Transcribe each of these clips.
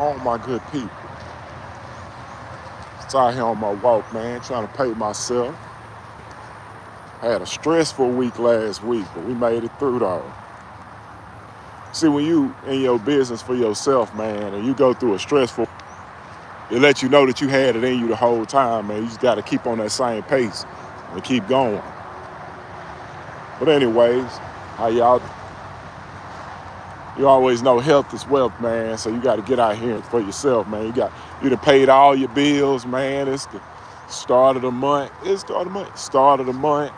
All my good people. It's out here on my walk, man, trying to pay myself. Had a stressful week last week, but we made it through though. See, when you in your business for yourself, man, and you go through a stressful, it lets you know that you had it in you the whole time, man. You just got to keep on that same pace and keep going. But anyways, how y'all? You always know health is wealth, man. So you got to get out here for yourself, man. You done paid all your bills, man. It's the start of the month. It's start of the month. Start of the month.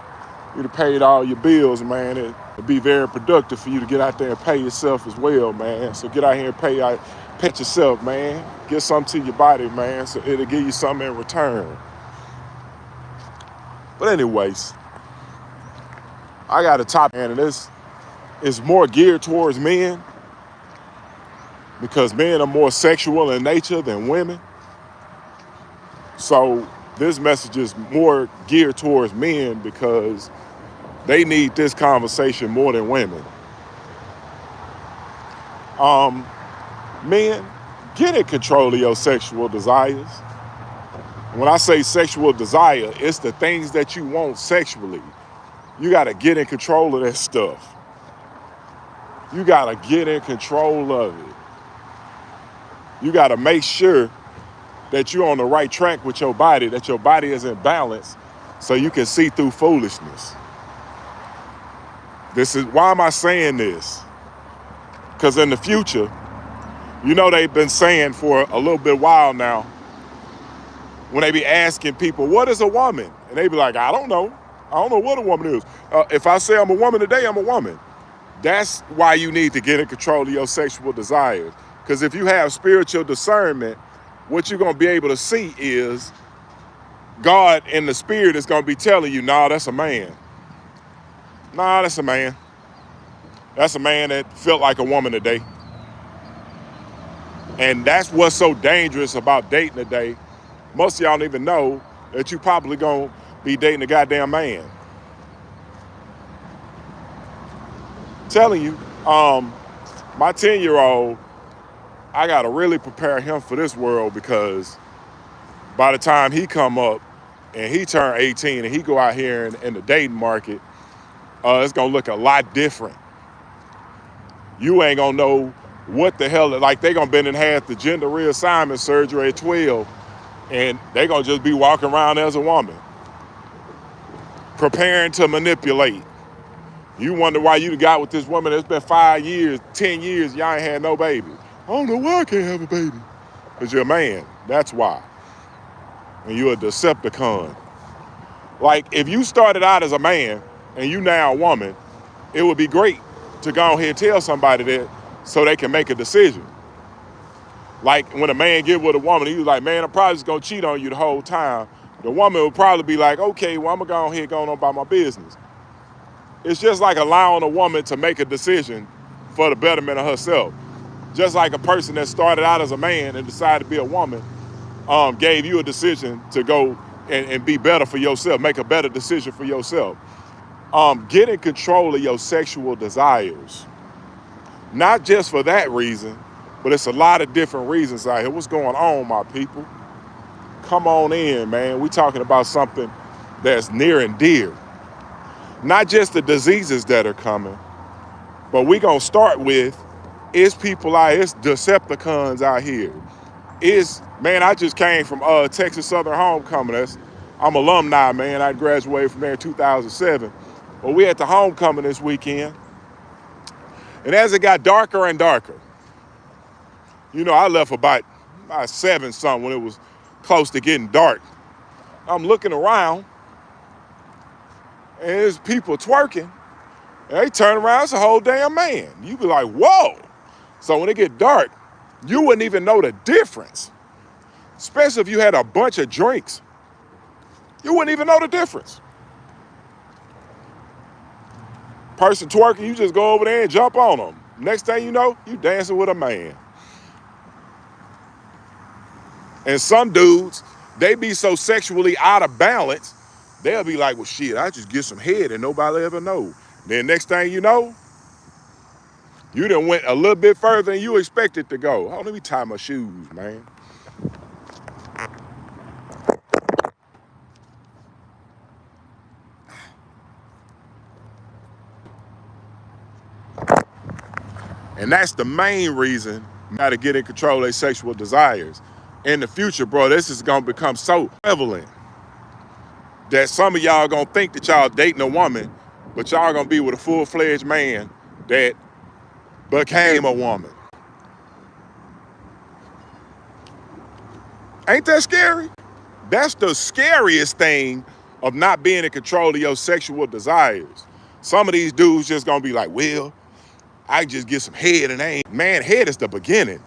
You done paid all your bills, man. It'd be very productive for you to get out there and pay yourself as well, man. So get out here and pet yourself, man. Get something to your body, man. So it'll give you something in return. But anyways, I got a topic, and this is more geared towards men because men are more sexual in nature than women. So this message is more geared towards men because they need this conversation more than women. Men, get in control of your sexual desires. When I say sexual desire, it's the things that you want sexually. You got to get in control of that stuff. You got to get in control of it. You got to make sure that you're on the right track with your body, that your body is in balance so you can see through foolishness. Why am I saying this? Because in the future, you know they've been saying for a little bit while now, when they be asking people, what is a woman? And they be like, I don't know. I don't know what a woman is. If I say I'm a woman today, I'm a woman. That's why you need to get in control of your sexual desires. Because if you have spiritual discernment, what you're going to be able to see is God in the spirit is going to be telling you, nah, that's a man. Nah, that's a man. That's a man that felt like a woman today. And that's what's so dangerous about dating today. Most of y'all don't even know that you probably going to be dating a goddamn man. Telling you, my 10-year-old, I got to really prepare him for this world because by the time he come up and he turn 18 and he go out here in the dating market, it's going to look a lot different. You ain't going to know what the hell, like they going to been and had the gender reassignment surgery at 12 and they going to just be walking around as a woman, preparing to manipulate. You wonder why you got with this woman that's been 5 years, 10 years, y'all ain't had no baby. I don't know why I can't have a baby. Because you're a man, that's why. And you're a Decepticon. Like, if you started out as a man and you now a woman, it would be great to go ahead and tell somebody that so they can make a decision. Like, when a man get with a woman, he was like, man, I'm probably just going to cheat on you the whole time. The woman would probably be like, okay, well, I'm going to go ahead and go on about my business. It's just like allowing a woman to make a decision for the betterment of herself. Just like a person that started out as a man and decided to be a woman, gave you a decision to go and be better for yourself, make a better decision for yourself. Get in control of your sexual desires. Not just for that reason, but it's a lot of different reasons out here. What's going on, my people? Come on in, man. We're talking about something that's near and dear. Not just the diseases that are coming, but we're going to start with, it's people out here, it's Decepticons out here. Man, I just came from Texas Southern Homecoming. I'm alumni, man. I graduated from there in 2007. But we at the homecoming this weekend. And as it got darker and darker, you know, I left about 7 something when it was close to getting dark. I'm looking around, and there's people twerking. And they turn around, it's a whole damn man. You be like, whoa. So when it get dark, you wouldn't even know the difference. Especially if you had a bunch of drinks. You wouldn't even know the difference. Person twerking, you just go over there and jump on them. Next thing you know, you dancing with a man. And some dudes, they be so sexually out of balance, they'll be like, well, shit, I just get some head and nobody ever know. Then next thing you know, You done went a little bit further than you expected to go. Oh, let me tie my shoes, man. And that's the main reason you gotta get in control of their sexual desires. In the future, bro, this is gonna become so prevalent that some of y'all gonna think that y'all dating a woman, but y'all gonna be with a full-fledged man that became a woman. Ain't that scary? That's the scariest thing of not being in control of your sexual desires. Some of these dudes just gonna be like, well, I just get some head and ain't. Man, head is the beginning.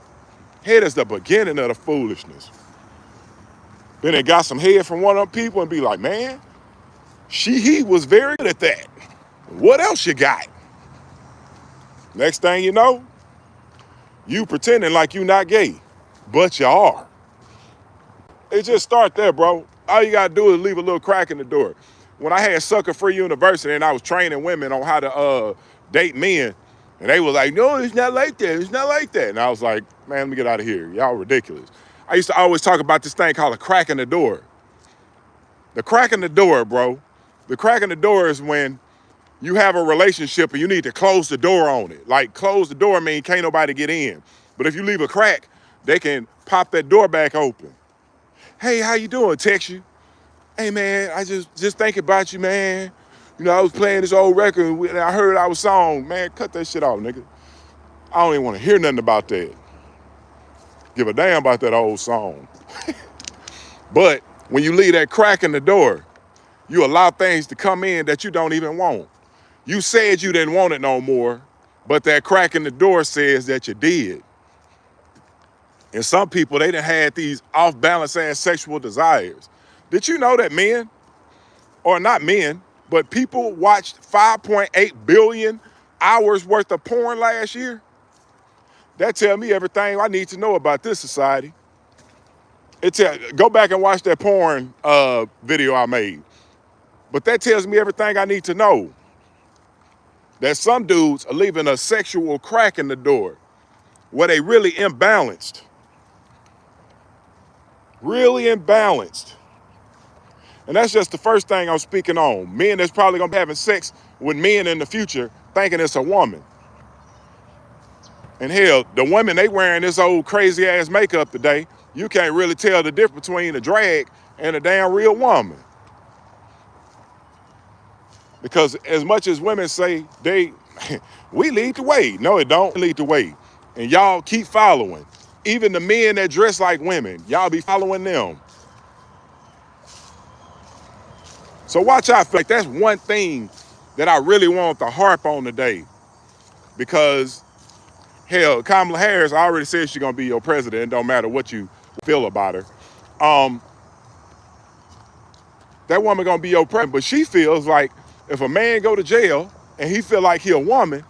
Head is the beginning of the foolishness. Then they got some head from one of them people and be like, man, he was very good at that. What else you got? Next thing you know, you pretending like you not gay, but you are. It just start there, bro. All you gotta do is leave a little crack in the door. When I had Sucker Free University and I was training women on how to date men, and they were like, no, it's not like that. It's not like that. And I was like, man, let me get out of here. Y'all ridiculous. I used to always talk about this thing called a crack in the door. The crack in the door, bro. The crack in the door is when you have a relationship and you need to close the door on it. Like, close the door means can't nobody get in. But if you leave a crack, they can pop that door back open. Hey, how you doing? Text you. Hey, man, I just thinking about you, man. You know, I was playing this old record and I heard our song. Man, cut that shit off, nigga. I don't even want to hear nothing about that. Give a damn about that old song. But when you leave that crack in the door, you allow things to come in that you don't even want. You said you didn't want it no more, but that crack in the door says that you did. And some people, they done had these off-balance ass sexual desires. Did you know that men, or not men, but people watched 5.8 billion hours worth of porn last year? That tell me everything I need to know about this society. Go back and watch that porn video I made. But that tells me everything I need to know. That some dudes are leaving a sexual crack in the door where they really imbalanced. Really imbalanced. And that's just the first thing I'm speaking on. Men that's probably gonna be having sex with men in the future thinking it's a woman. And hell, the women, they wearing this old crazy ass makeup today. You can't really tell the difference between a drag and a damn real woman. Because as much as women say we lead the way. No, it don't lead the way. And y'all keep following. Even the men that dress like women, y'all be following them. So watch out. Like, that's one thing that I really want to harp on today. Because, hell, Kamala Harris already said she's going to be your president. It don't matter what you feel about her. That woman going to be your president. But she feels like if a man go to jail and he feel like he a woman,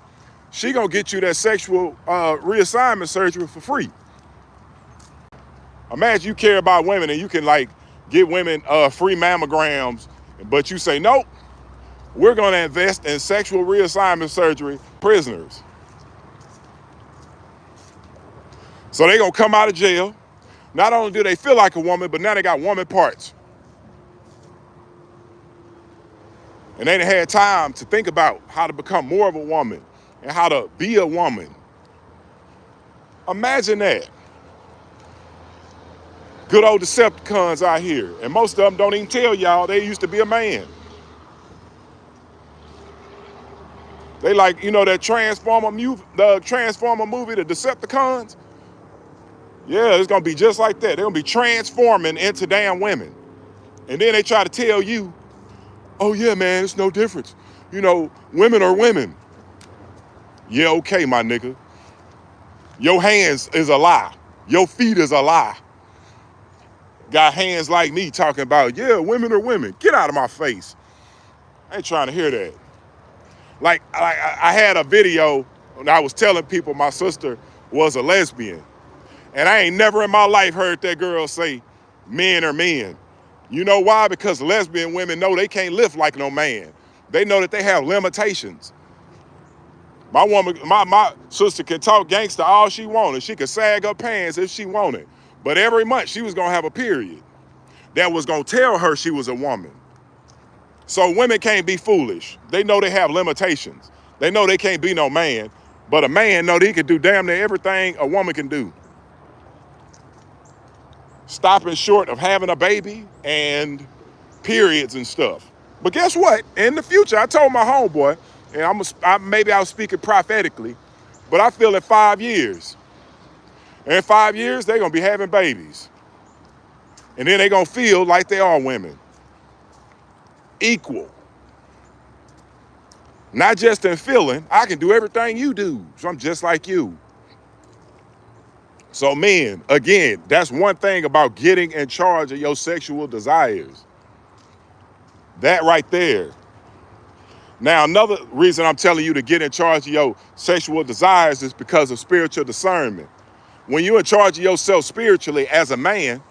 she going to get you that sexual reassignment surgery for free. Imagine you care about women and you can, like, get women free mammograms, but you say, nope, we're going to invest in sexual reassignment surgery prisoners. So they going to come out of jail. Not only do they feel like a woman, but now they got woman parts. And they done had time to think about how to become more of a woman and how to be a woman. Imagine that. Good old Decepticons out here. And most of them don't even tell y'all they used to be a man. They like, you know, that Transformer movie, the Decepticons? Yeah, it's gonna be just like that. They're gonna be transforming into damn women. And then they try to tell you, oh yeah, man, it's no difference. You know, women are women. Yeah, okay, my nigga. Your hands is a lie. Your feet is a lie. Got hands like me talking about, yeah, women are women. Get out of my face. I ain't trying to hear that. Like I had a video and I was telling people my sister was a lesbian. And I ain't never in my life heard that girl say men are men. You know why? Because lesbian women know they can't live like no man. They know that they have limitations. My sister can talk gangster all she wanted. She could sag her pants if she wanted. But every month she was gonna have a period that was gonna tell her she was a woman. So women can't be foolish. They know they have limitations. They know they can't be no man, but a man know that he can do damn near everything a woman can do. Stopping short of having a baby and periods and stuff. But guess what? In the future, I told my homeboy, and maybe I was speaking prophetically, but I feel in 5 years. In 5 years, they're gonna be having babies. And then they're gonna feel like they are women. Equal. Not just in feeling, I can do everything you do, so I'm just like you. So men, again, that's one thing about getting in charge of your sexual desires. That right there. Now, another reason I'm telling you to get in charge of your sexual desires is because of spiritual discernment. When you're in charge of yourself spiritually as a man,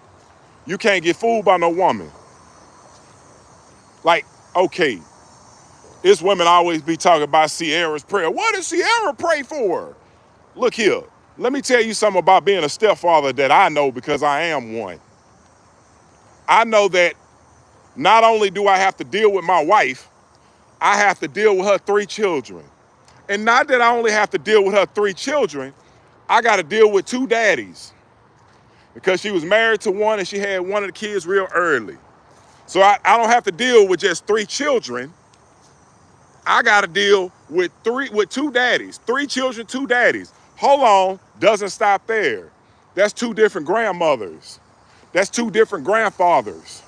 you can't get fooled by no woman. Like, okay, it's women always be talking about Sierra's prayer. What does Sierra pray for? Look here, let me tell you something about being a stepfather that I know because I am one. I know that not only do I have to deal with my wife, I have to deal with her 3 children. And not that I only have to deal with her 3 children, I got to deal with 2 daddies because she was married to one and she had one of the kids real early. So I don't have to deal with just 3 children. I got to deal with 2 daddies, 3 children, 2 daddies. Hold on, doesn't stop there. That's 2 different grandmothers. That's 2 different grandfathers.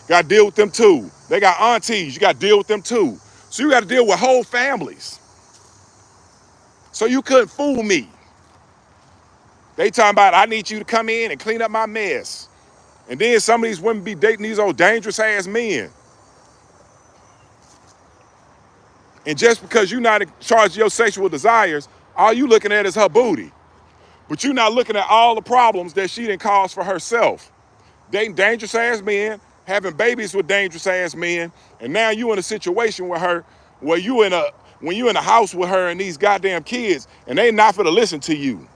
Got to deal with them too. They got aunties, you got to deal with them too. So you got to deal with whole families. So you couldn't fool me. They talking about, I need you to come in and clean up my mess. And then some of these women be dating these old dangerous ass men. And just because you're not in charge of your sexual desires, all you looking at is her booty. But you're not looking at all the problems that she done caused for herself. Dating dangerous ass men, having babies with dangerous ass men, and now you in a situation with her where when you in a house with her and these goddamn kids, and they not finna listen to you.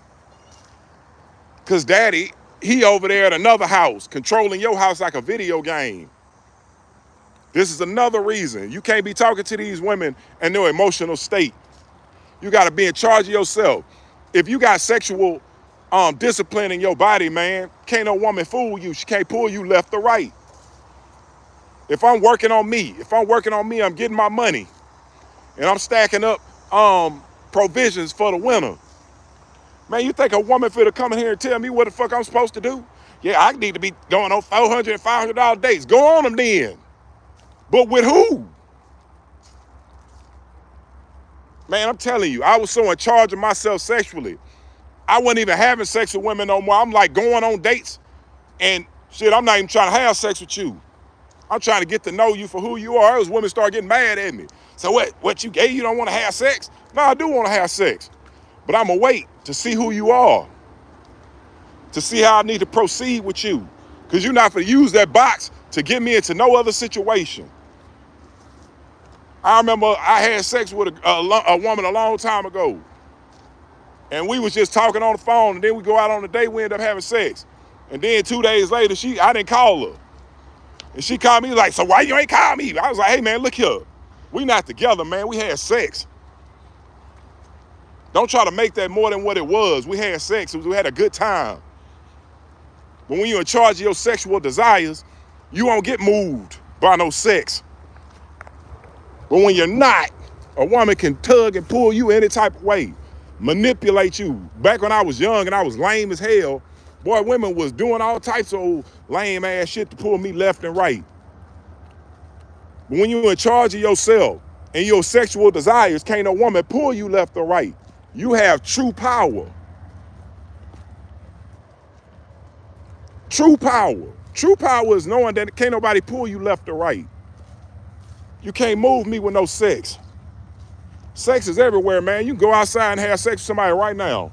Cause daddy, he over there at another house, controlling your house like a video game. This is another reason you can't be talking to these women in their emotional state. You gotta be in charge of yourself. If you got sexual discipline in your body, man, can't no woman fool you. She can't pull you left or right. If I'm working on me, I'm getting my money and I'm stacking up provisions for the winter. Man, you think a woman finna come in here and tell me what the fuck I'm supposed to do? Yeah, I need to be going on $400 and $500 dates. Go on them then. But with who? Man, I'm telling you, I was so in charge of myself sexually. I wasn't even having sex with women no more. I'm like going on dates and shit, I'm not even trying to have sex with you. I'm trying to get to know you for who you are. Those women start getting mad at me. So what you gay? You don't want to have sex? No, I do want to have sex. But I'm going to wait to see who you are. To see how I need to proceed with you. Because you're not going to use that box to get me into no other situation. I remember I had sex with a woman a long time ago. And we was just talking on the phone, and then we go out on a date, we end up having sex. And then 2 days later, I didn't call her. And she called me like, so why you ain't call me? I was like, hey man, look here. We not together, man. We had sex. Don't try to make that more than what it was. We had sex, we had a good time. But when you're in charge of your sexual desires, you won't get moved by no sex. But when you're not, a woman can tug and pull you any type of way, manipulate you. Back when I was young and I was lame as hell, boy, women was doing all types of old lame ass shit to pull me left and right. But when you're in charge of yourself and your sexual desires, can't no woman pull you left or right. You have true power. True power. True power is knowing that can't nobody pull you left or right. You can't move me with no sex. Sex is everywhere, man. You can go outside and have sex with somebody right now.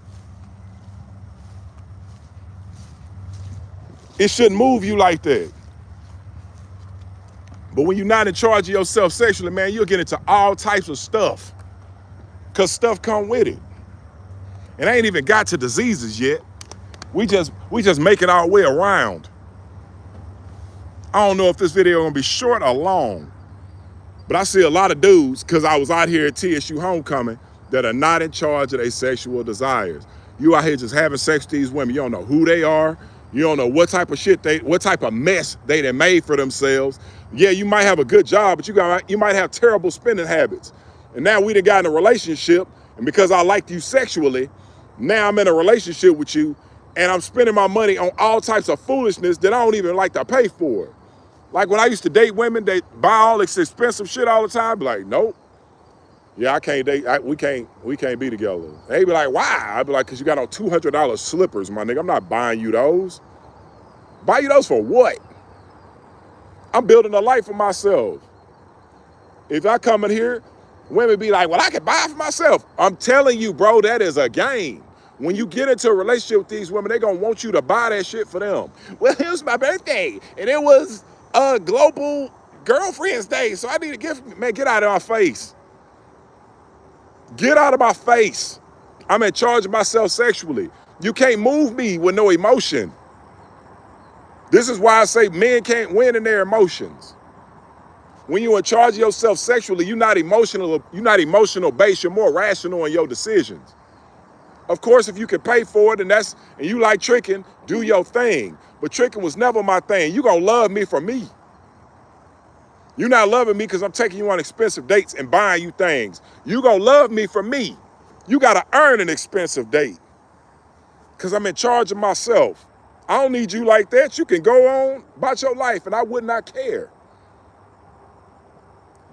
It shouldn't move you like that. But when you're not in charge of yourself sexually, man, you'll get into all types of stuff. because stuff come with it. And I ain't even got to diseases yet. We just making our way around. I don't know if this video gonna be short or long, but I see a lot of dudes, because I was out here at TSU homecoming, that are not in charge of their sexual desires. You out here just having sex with these women. You don't know who they are. You don't know what type of shit what type of mess they done made for themselves. Yeah, you might have a good job, but you might have terrible spending habits. And now we done got in a relationship, and because I liked you sexually, now I'm in a relationship with you, and I'm spending my money on all types of foolishness that I don't even like to pay for. Like when I used to date women, they buy all this expensive shit all the time. I'd be like, nope. Yeah, I can't date. We can't be together. They'd be like, why? I'd be like, because you got on $200 slippers, my nigga. I'm not buying you those. Buy you those for what? I'm building a life for myself. If I come in here, women be like, well, I can buy it for myself. I'm telling you, bro, that is a game. When you get into a relationship with these women, they're going to want you to buy that shit for them. Well, it was my birthday, and it was a global girlfriend's day, so I need a gift. Man, get out of my face. Get out of my face. I'm in charge of myself sexually. You can't move me with no emotion. This is why I say men can't win in their emotions. When you're in charge of yourself sexually, you're not emotional based, you're more rational in your decisions. Of course, if you can pay for it and you like tricking, do your thing. But tricking was never my thing. You're gonna love me for me. You're not loving me because I'm taking you on expensive dates and buying you things. You're gonna love me for me. You gotta earn an expensive date because I'm in charge of myself. I don't need you like that. You can go on about your life and I would not care.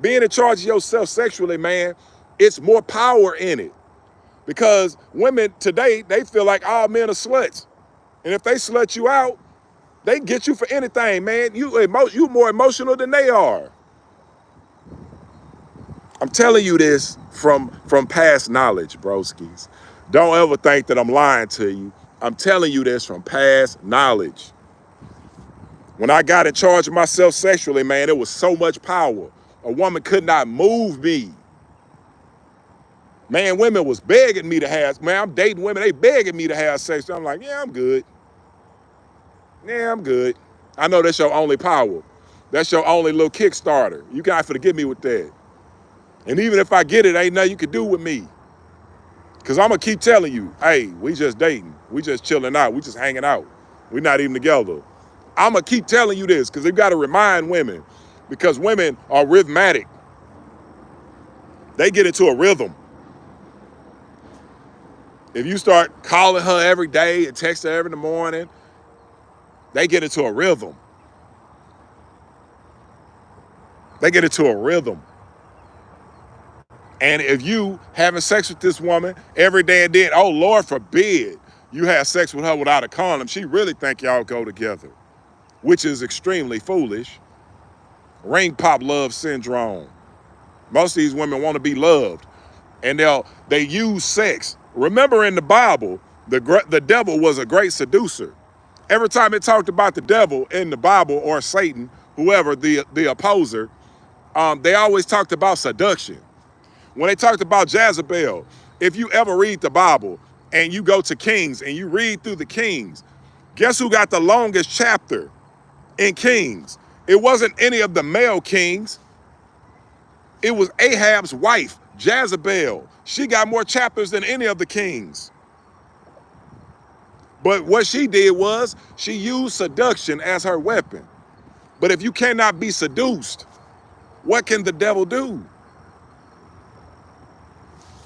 Being in charge of yourself sexually, man, it's more power in it. Because women today, they feel like all men are sluts. And if they slut you out, they can get you for anything, man. You more emotional than they are. I'm telling you this from past knowledge, broskies. Don't ever think that I'm lying to you. I'm telling you this from past knowledge. When I got in charge of myself sexually, man, it was so much power. A woman could not move me. Man, women was begging me to have, man, I'm dating women, they begging me to have sex. I'm like, yeah, I'm good. Yeah, I'm good. I know that's your only power. That's your only little Kickstarter. You got to forgive me with that. And even if I get it, ain't nothing you can do with me. Because I'm going to keep telling you, hey, we just dating. We just chilling out. We just hanging out. We're not even together. I'm going to keep telling you this because they've got to remind women. Because women are rhythmatic. They get into a rhythm. If you start calling her every day and text her every morning, they get into a rhythm. They get into a rhythm. And if you having sex with this woman every day and then, oh, Lord forbid, you have sex with her without a condom, she really think y'all go together, which is extremely foolish. Ring pop love syndrome. Most of these women want to be loved, and they use sex. Remember in the Bible, the devil was a great seducer. Every time it talked about the devil in the Bible or Satan, whoever the opposer, they always talked about seduction. When they talked about Jezebel, if you ever read the Bible and you go to Kings and you read through the Kings, guess who got the longest chapter in Kings? It wasn't any of the male kings. It was Ahab's wife, Jezebel. She got more chapters than any of the kings. But what she did was she used seduction as her weapon. But if you cannot be seduced, what can the devil do?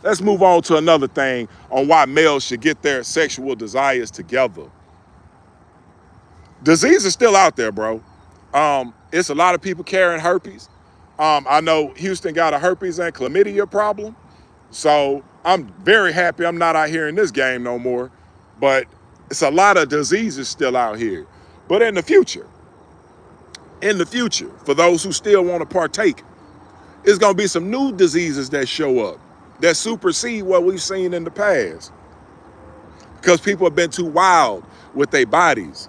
Let's move on to another thing on why males should get their sexual desires together. Disease is still out there, bro. It's a lot of people carrying herpes. I know Houston got a herpes and chlamydia problem. So I'm very happy I'm not out here in this game no more. But it's a lot of diseases still out here. But in the future, for those who still want to partake, it's going to be some new diseases that show up that supersede what we've seen in the past. Because people have been too wild with their bodies.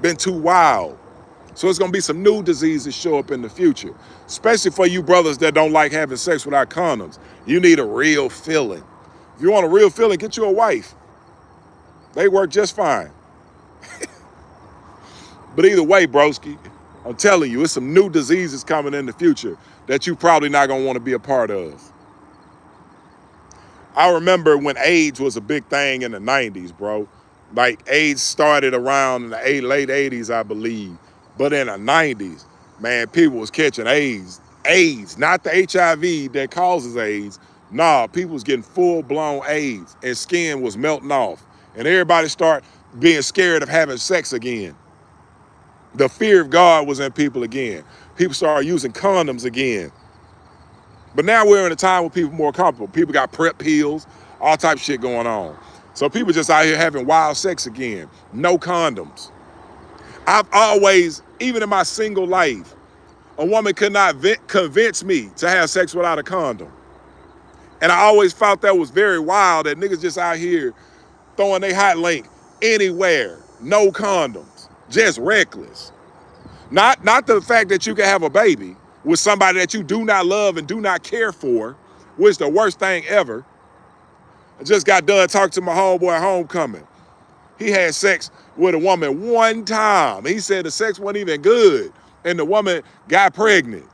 Been too wild. So it's gonna be some new diseases show up in the future, especially for you brothers that don't like having sex without condoms. You need a real feeling. If you want a real feeling, get you a wife. They work just fine. But either way, broski, I'm telling you, it's some new diseases coming in the future that you probably not gonna want to be a part of. I remember when AIDS was a big thing in the 90s, bro. Like AIDS started around in the late 80s, I believe. But in the 90s, man, people was catching AIDS. AIDS, not the HIV that causes AIDS. Nah, people was getting full-blown AIDS and skin was melting off. And everybody started being scared of having sex again. The fear of God was in people again. People started using condoms again. But now we're in a time where people are more comfortable. People got PrEP pills, all type of shit going on. So people just out here having wild sex again. No condoms. I've always, even in my single life, a woman could not convince me to have sex without a condom. And I always thought that was very wild that niggas just out here throwing their hot link anywhere. No condoms. Just reckless. Not the fact that you can have a baby with somebody that you do not love and do not care for, which is the worst thing ever. I just got done talking to my homeboy at homecoming. He had sex with a woman one time. He said the sex wasn't even good, and the woman got pregnant.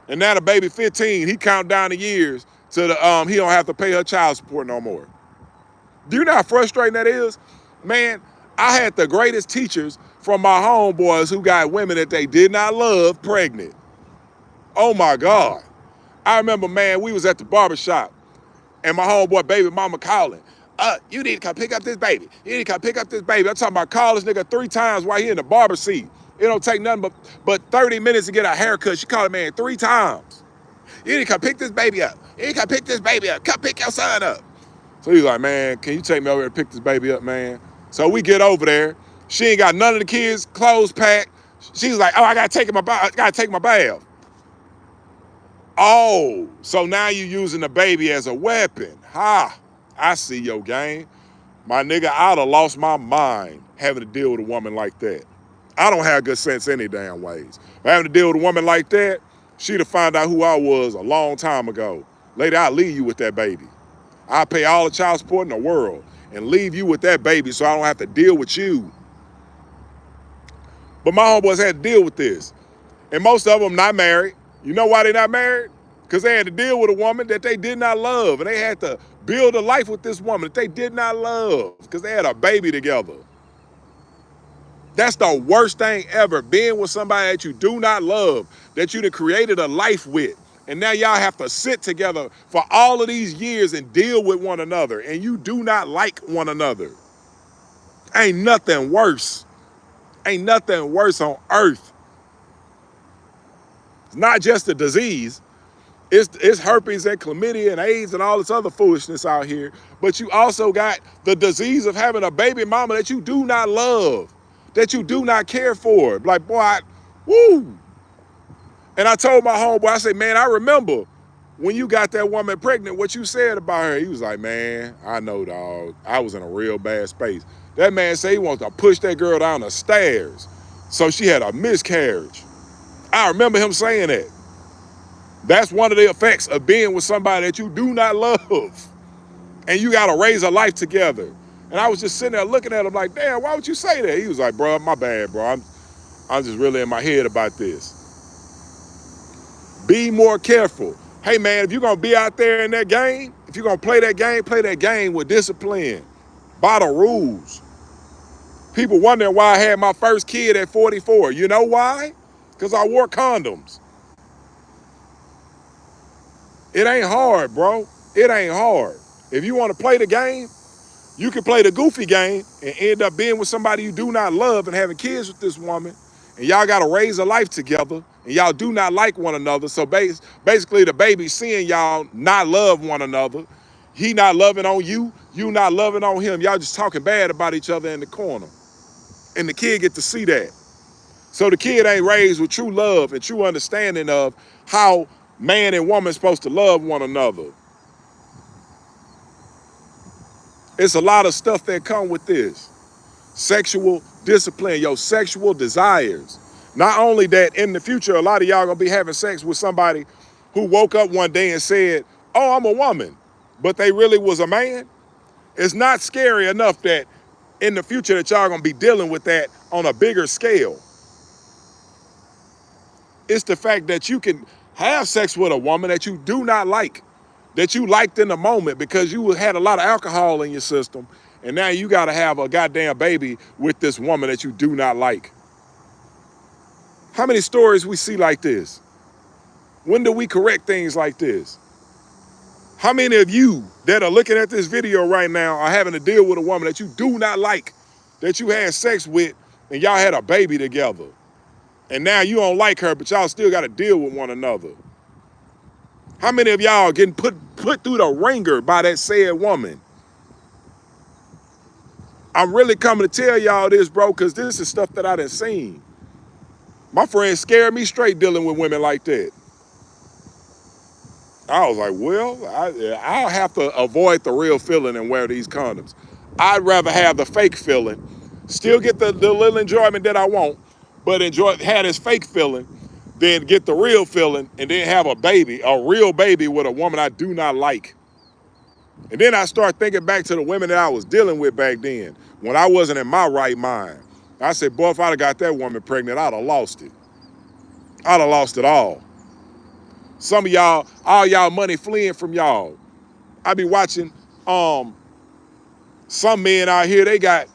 And now the baby 15, he count down the years to the he don't have to pay her child support no more. Do you know how frustrating that is? Man, I had the greatest teachers from my homeboys who got women that they did not love pregnant. Oh my God. I remember, man, we was at the barbershop and my homeboy baby mama calling, you need to come pick up this baby. You need to come pick up this baby. I'm talking about call this nigga 3 times while he in the barber seat. It don't take nothing but 30 minutes to get a haircut. She called the man 3 times. You need to come pick this baby up. You need to come pick this baby up. Come pick your son up. So he's like, man, can you take me over there and pick this baby up, man? So we get over there. She ain't got none of the kids' clothes packed. She's like, oh, I gotta take my bath. Oh, so now you using the baby as a weapon. Ha, I see your game. My nigga, I'd have lost my mind having to deal with a woman like that. I don't have good sense any damn ways. But having to deal with a woman like that, she'd have found out who I was a long time ago. Lady, I'll leave you with that baby. I'll pay all the child support in the world and leave you with that baby so I don't have to deal with you. But my homeboys had to deal with this. And most of them not married. You know why they're not married? Because they had to deal with a woman that they did not love. And they had to build a life with this woman that they did not love because they had a baby together. That's the worst thing ever, being with somebody that you do not love, that you done created a life with. And now y'all have to sit together for all of these years and deal with one another. And you do not like one another. Ain't nothing worse. Ain't nothing worse on earth. It's not just a disease. It's herpes and chlamydia and AIDS and all this other foolishness out here. But you also got the disease of having a baby mama that you do not love, that you do not care for. Like, boy, woo. And I told my homeboy, I said, man, I remember when you got that woman pregnant, what you said about her. He was like, man, I know, dog. I was in a real bad space. That man said he wanted to push that girl down the stairs so she had a miscarriage. I remember him saying that. That's one of the effects of being with somebody that you do not love. And you got to raise a life together. And I was just sitting there looking at him like, damn, why would you say that? He was like, bro, my bad, bro. I'm just really in my head about this. Be more careful. Hey, man, if you're going to be out there in that game, if you're going to play that game with discipline. By the rules. People wondering why I had my first kid at 44. You know why? Because I wore condoms. It ain't hard, bro. It ain't hard. If you want to play the game, you can play the goofy game and end up being with somebody you do not love and having kids with this woman. And y'all got to raise a life together. And y'all do not like one another. So basically the baby seeing y'all not love one another. He not loving on you. You not loving on him. Y'all just talking bad about each other in the corner. And the kid get to see that. So the kid ain't raised with true love and true understanding of how man and woman supposed to love one another. It's a lot of stuff that come with this. Sexual discipline, your sexual desires. Not only that, in the future, a lot of y'all gonna be having sex with somebody who woke up one day and said, oh, I'm a woman, but they really was a man. It's not scary enough that in the future that y'all gonna be dealing with that on a bigger scale. It's the fact that you can have sex with a woman that you do not like, that you liked in the moment because you had a lot of alcohol in your system, and now you gotta have a goddamn baby with this woman that you do not like. How many stories we see like this? When do we correct things like this? How many of you that are looking at this video right now are having to deal with a woman that you do not like, that you had sex with, and y'all had a baby together? And now you don't like her, but y'all still got to deal with one another. How many of y'all getting put through the ringer by that said woman? I'm really coming to tell y'all this, bro, because this is stuff that I done seen. My friends scared me straight dealing with women like that. I was like, well, I'll have to avoid the real feeling and wear these condoms. I'd rather have the fake feeling, still get the little enjoyment that I want, but have this fake feeling, then get the real feeling, and then have a baby, a real baby with a woman I do not like. And then I start thinking back to the women that I was dealing with back then, when I wasn't in my right mind. I said, boy, if I'd have got that woman pregnant, I'd have lost it. I'd have lost it all. Some of y'all, all y'all money fleeing from y'all. I be watching some men out here, they got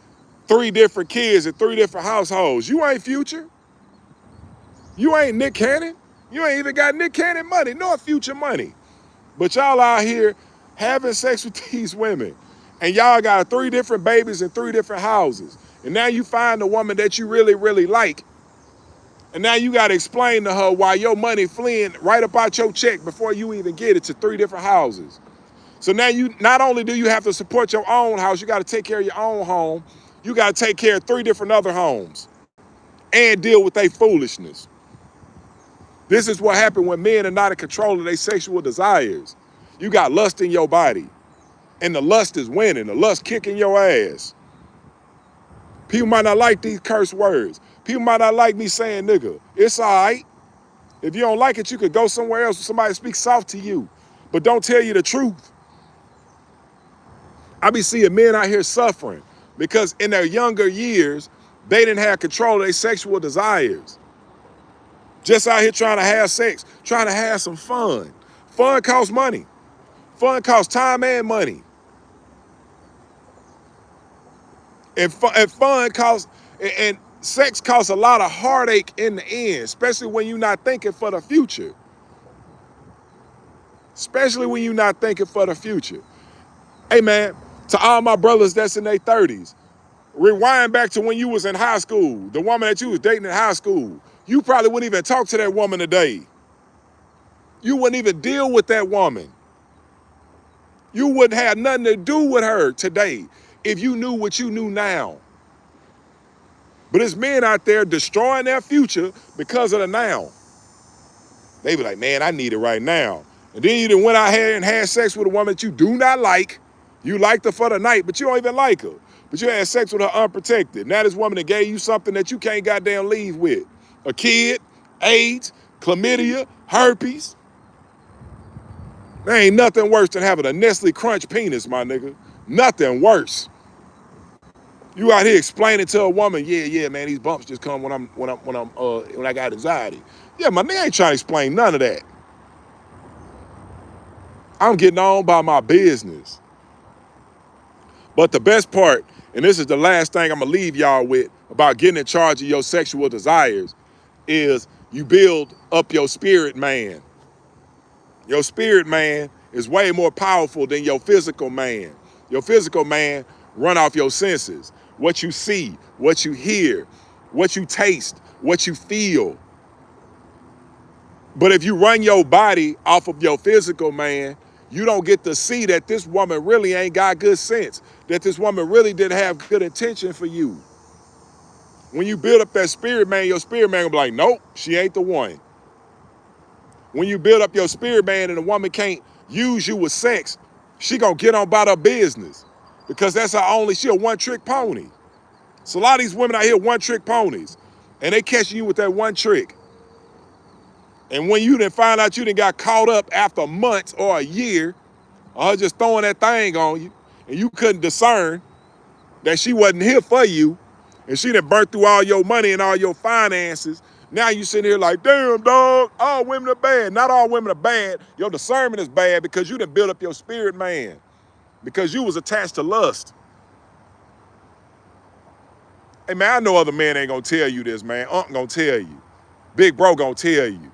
3 different kids in 3 different households. You ain't Future. You ain't Nick Cannon. You ain't even got Nick Cannon money, nor Future money. But y'all out here having sex with these women. And y'all got 3 different babies in 3 different houses. And now you find the woman that you really, really like. And now you got to explain to her why your money fleeing right up out your check before you even get it to 3 different houses. So now you, not only do you have to support your own house, you got to take care of your own home. You got to take care of 3 different other homes and deal with their foolishness. This is what happened when men are not in control of their sexual desires. You got lust in your body, and the lust is winning. The lust kicking your ass. People might not like these curse words. People might not like me saying nigga. It's all right. If you don't like it, you could go somewhere else where somebody speaks soft to you, but don't tell you the truth. I be seeing men out here suffering because in their younger years, they didn't have control of their sexual desires. Just out here trying to have sex, trying to have some fun. Fun costs money. Fun costs time and money. And fun costs, and sex costs a lot of heartache in the end, especially when you're not thinking for the future. Especially when you're not thinking for the future. Hey man, to all my brothers that's in their 30s, rewind back to when you was in high school, the woman that you was dating in high school. You probably wouldn't even talk to that woman today. You wouldn't even deal with that woman. You wouldn't have nothing to do with her today if you knew what you knew now. But it's men out there destroying their future because of the now. They be like, man, I need it right now. And then you done went out here and had sex with a woman that you do not like. You liked her for the night, but you don't even like her. But you had sex with her unprotected. Now this woman that gave you something that you can't goddamn leave with. A kid, AIDS, chlamydia, herpes. There ain't nothing worse than having a Nestle Crunch penis, my nigga. Nothing worse. You out here explaining to a woman, yeah, man, these bumps just come when I got anxiety. Yeah, my nigga ain't trying to explain none of that. I'm getting on by my business. But the best part, and this is the last thing I'm gonna leave y'all with about getting in charge of your sexual desires, is you build up your spirit man. Your spirit man is way more powerful than your physical man. Your physical man run off your senses. What you see, what you hear, what you taste, what you feel. But if you run your body off of your physical man, you don't get to see that this woman really ain't got good sense, that this woman really didn't have good intention for you. When you build up that spirit man, your spirit man will be like, nope, she ain't the one. When you build up your spirit man and a woman can't use you with sex, she gonna get on about her business because that's her only, she a one-trick pony. So a lot of these women out here one-trick ponies, and they catching you with that one trick. And when you didn't find out you done got caught up after months or a year, or her just throwing that thing on you, and you couldn't discern that she wasn't here for you, and she done burnt through all your money and all your finances. Now you sitting here like, damn, dog, all women are bad. Not all women are bad. Your discernment is bad because you done built up your spirit, man, because you was attached to lust. Hey, man, I know other men ain't gonna tell you this, man. Unc gonna tell you. Big bro gonna tell you.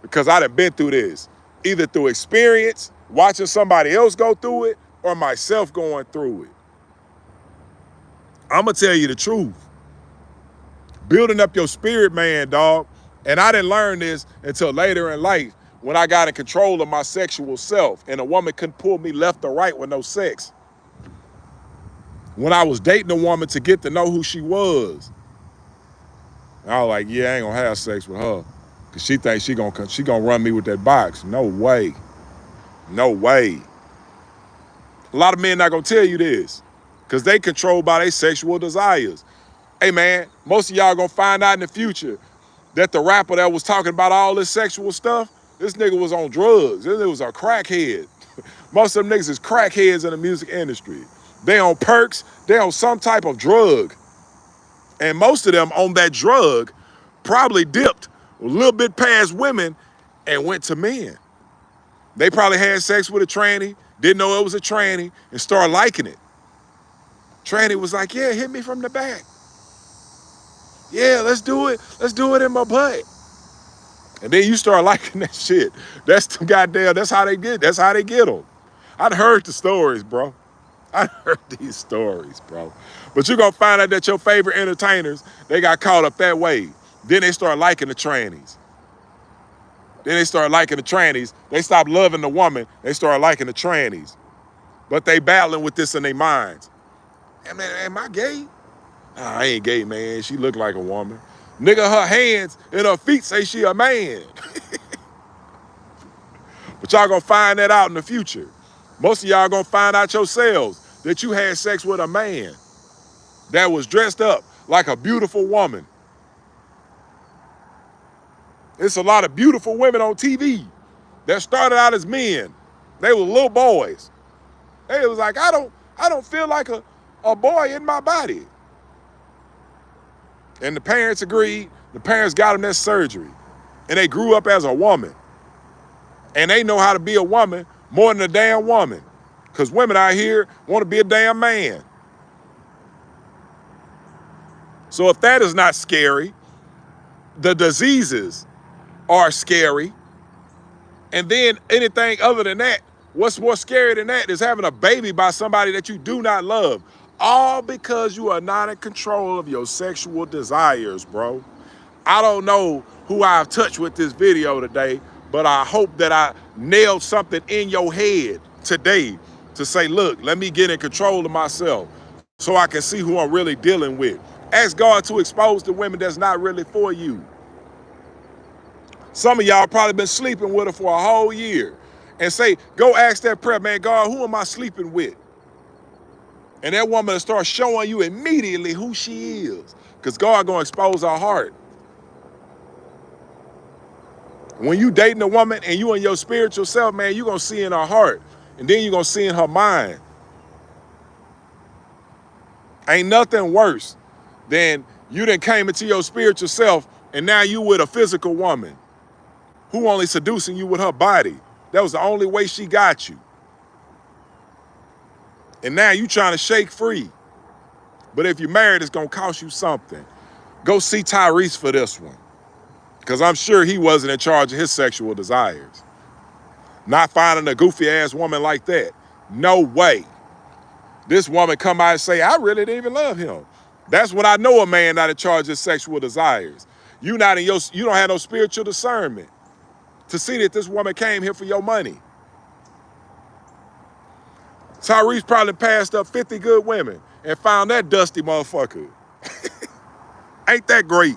Because I done been through this. Either through experience, watching somebody else go through it, or myself going through it. I'm gonna tell you the truth. Building up your spirit, man, dog. And I didn't learn this until later in life when I got in control of my sexual self and a woman couldn't pull me left or right with no sex. When I was dating a woman to get to know who she was, I was like, yeah, I ain't gonna have sex with her. Cause she thinks she gonna run me with that box. No way. No way. A lot of men not gonna tell you this. Cause they controlled by their sexual desires. Hey man, most of y'all gonna find out in the future that the rapper that was talking about all this sexual stuff, this nigga was on drugs. This nigga was a crackhead. Most of them niggas is crackheads in the music industry. They on perks, they on some type of drug. And most of them on that drug probably dipped a little bit past women and went to men. They probably had sex with a tranny, didn't know it was a tranny, and started liking it. Tranny was like, yeah, hit me from the back. Yeah, let's do it. Let's do it in my butt. And then you start liking that shit. That's the goddamn, that's how they get them. I'd heard the stories, bro. I heard these stories, bro. But you're gonna find out that your favorite entertainers, they got caught up that way. Then they start liking the trannies. They stopped loving the woman. They start liking the trannies. But they battling with this in their minds. Am I gay? Nah, I ain't gay, man. She look like a woman. Nigga, her hands and her feet say she a man. But y'all gonna find that out in the future. Most of y'all gonna find out yourselves that you had sex with a man that was dressed up like a beautiful woman. It's a lot of beautiful women on TV that started out as men. They were little boys. They was like, I don't feel like a boy in my body. And the parents agreed. The parents got them that surgery. And they grew up as a woman. And they know how to be a woman more than a damn woman. Because women out here want to be a damn man. So if that is not scary, the diseases are scary. And then anything other than that, what's more scary than that is having a baby by somebody that you do not love. All because you are not in control of your sexual desires, bro. I don't know who I've touched with this video today, but I hope that I nailed something in your head today to say, look, let me get in control of myself so I can see who I'm really dealing with. Ask God to expose the women that's not really for you. Some of y'all probably been sleeping with her for a whole year and say, go ask that prayer, man, God, who am I sleeping with? And that woman will start showing you immediately who she is because God gonna expose her heart. When you dating a woman and you in your spiritual self, man, you gonna see in her heart and then you gonna see in her mind. Ain't nothing worse than you done came into your spiritual self and now you with a physical woman who only seducing you with her body. That was the only way she got you. And now you trying to shake free. But if you're married, it's gonna cost you something. Go see Tyrese for this one. Because I'm sure he wasn't in charge of his sexual desires. Not finding a goofy ass woman like that. No way. This woman come out and say, I really didn't even love him. That's when I know a man not in charge of his sexual desires. You don't have no spiritual discernment to see that this woman came here for your money. Tyrese probably passed up 50 good women and found that dusty motherfucker. Ain't that great?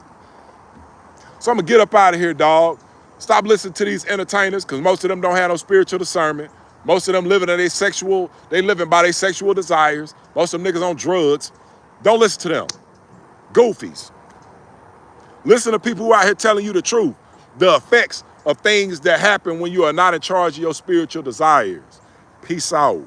So I'm gonna get up out of here, dog. Stop listening to these entertainers, because most of them don't have no spiritual discernment. Most of them living by their sexual desires. Most of them niggas on drugs. Don't listen to them. Goofies. Listen to people who are out here telling you the truth, the effects of things that happen when you are not in charge of your spiritual desires. Peace out.